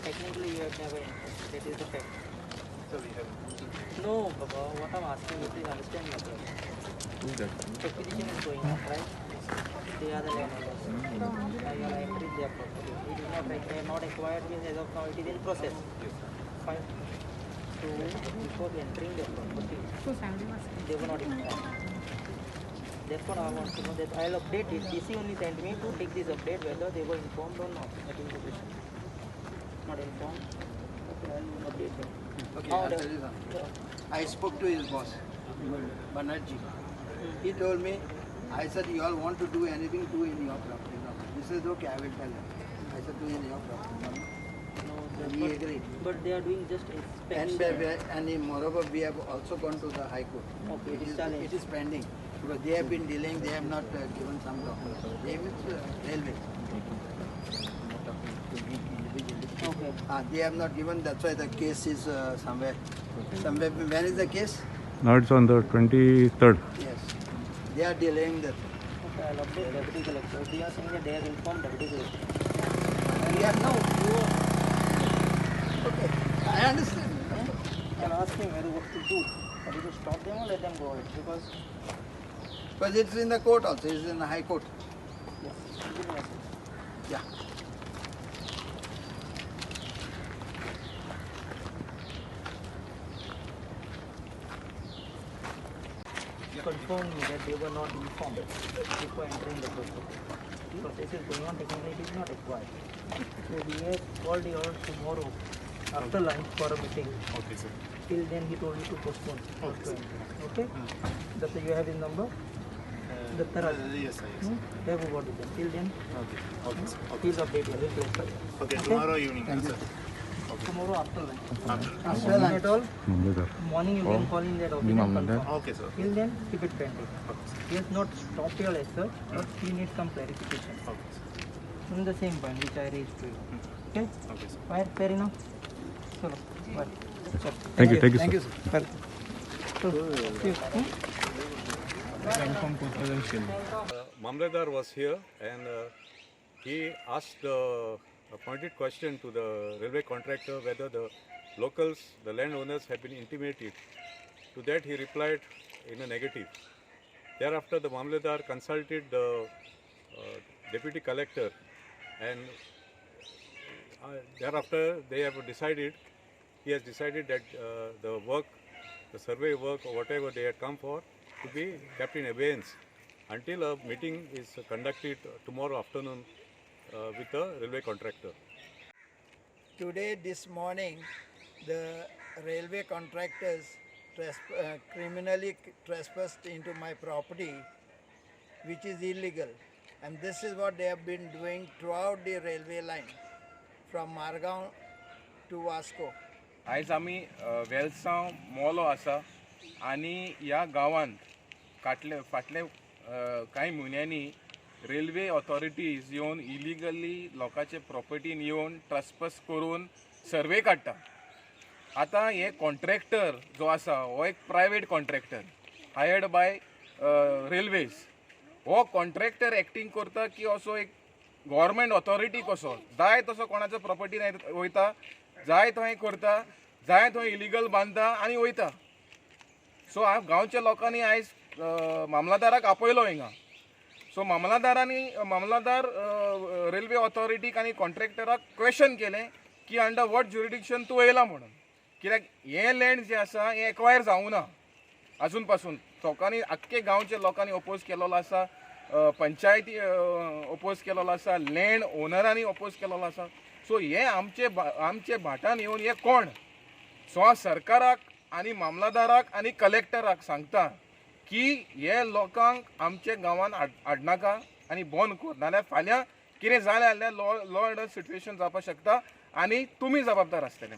technically you have never entered. That is the fact. So we have. No, Baba, what I'm asking you, please understand me. Acquisition is going on, right? They are the landowners. You are entering their property. It is not like they are not acquired, means as of now it is in process. Fine. So before entering their property, they were not informed. Therefore, I want to know that I'll update it. DC only sent me to take this update whether they were informed or not. That is the question. Not informed. Okay, I'll update them. Okay, How I'll the- tell you something. I spoke to his boss, Banerjee. He told me, I said, you all want to do anything, do in your property. No. He says, okay, I will tell him. I said, do in your property. No, And he agreed. but they are doing just inspection. And moreover, we have also gone to the High Court. Okay, it is challenged. It is pending. Because they have been delaying, they have not given some documents. They means railway. Okay. They have not given, that's why the case is somewhere. Somewhere. When is the case? Now it's on the 23rd. Yes. They are delaying that. Okay, I'll update deputy collector. They are saying that they have informed deputy collector. Yeah, No, you okay. I understand. can ask him what to do. Are you to stop them or let them go ahead? Because But it's in the court also, it's in the High Court. yes, give me a message. Yeah. Confirm me that they were not informed before entering the property. Process is going on, technically it is not required. So we have called you all tomorrow after lunch for a meeting. Okay, sir. Till then he told you to postpone. Okay? That's you have his number? The Yes, sir. Yes. They have word with them. Till then, Okay. Okay, sir. Okay. please update your list. Okay, tomorrow evening, sir. Tomorrow after lunch. After lunch. At all, Mamledar. morning you can call in that office and confirm. Okay, sir. Till then, keep it pending. Okay, sir. He has not stopped your letter, but he needs some clarification. Okay, sir. On the same point which I raised to you. Okay? Okay, sir. Fair enough? Chalo, bye. Sure. Thank you, sir. Well, so, see you. Mamledar was here and he asked a pointed question to the railway contractor whether the locals, the landowners have been intimated. To that he replied in a negative. Thereafter the Mamledar consulted the deputy collector and thereafter he has decided that the work, the survey work or whatever they had come for to be kept in abeyance until a meeting is conducted tomorrow afternoon with the railway contractor. Today, this morning, the railway contractors criminally trespassed into my property, which is illegal. And this is what they have been doing throughout the railway line, from Margaon to Vasco. आयज आमी वेलसांव मोलो आसा आनी ह्या गांवांत फाटले कांय म्हयन्यांनी railway authorities येवन इलिगली लोकांचे प्रॉपर्टीन येवन ट्रस्पस करून सर्वे काडटा. आतां हे कॉन्ट्रॅक्टर जो आसा हो एक private contractor hired by railways. हो कॉन्ट्रॅक्टर एक्टींग करता की असो एक गव्हर्मेंट ऑथॉरिटी कसो जाय तसो कोणाचो प्रॉपर्टीन वयता, जाय थंय करता, जाय थंय इलिगल बांदता आनी वयता. सो हांव गांवच्या लोकांनी आयज मामलादाराक आपयलो हिंगा. सो मामलादार रेल्वे ऑथॉरिटीक आनी कॉन्ट्रॅक्टराक क्वेश्चन केलें की अंडर वॉट ज्युरिडिक्शन तूं येयला म्हणून. कित्याक हें लँड जें आसा हें एक्वायर जावूं ना अजून पासून. लोकांनी आख्खे गांवच्या लोकांनी ओपोज केलेलो आसा, पंचायती ओपोज केलेलो आसा, लँड ओनरांनी ओपोज केलेलो आसा. सो हे आमचे भाटान येवन हे कोण. सो हांव सरकाराक आनी मामलादाराक आनी कलेक्टराक सांगता की हे लोकांक आमच्या गांवांत हाडनाका आनी बंद कर, नाल्यार फाल्यां कितें जालें जाल्यार लॉ ऑर्डर सिट्युएशन जावपाक शकता आनी तुमी जबाबदार आसतले.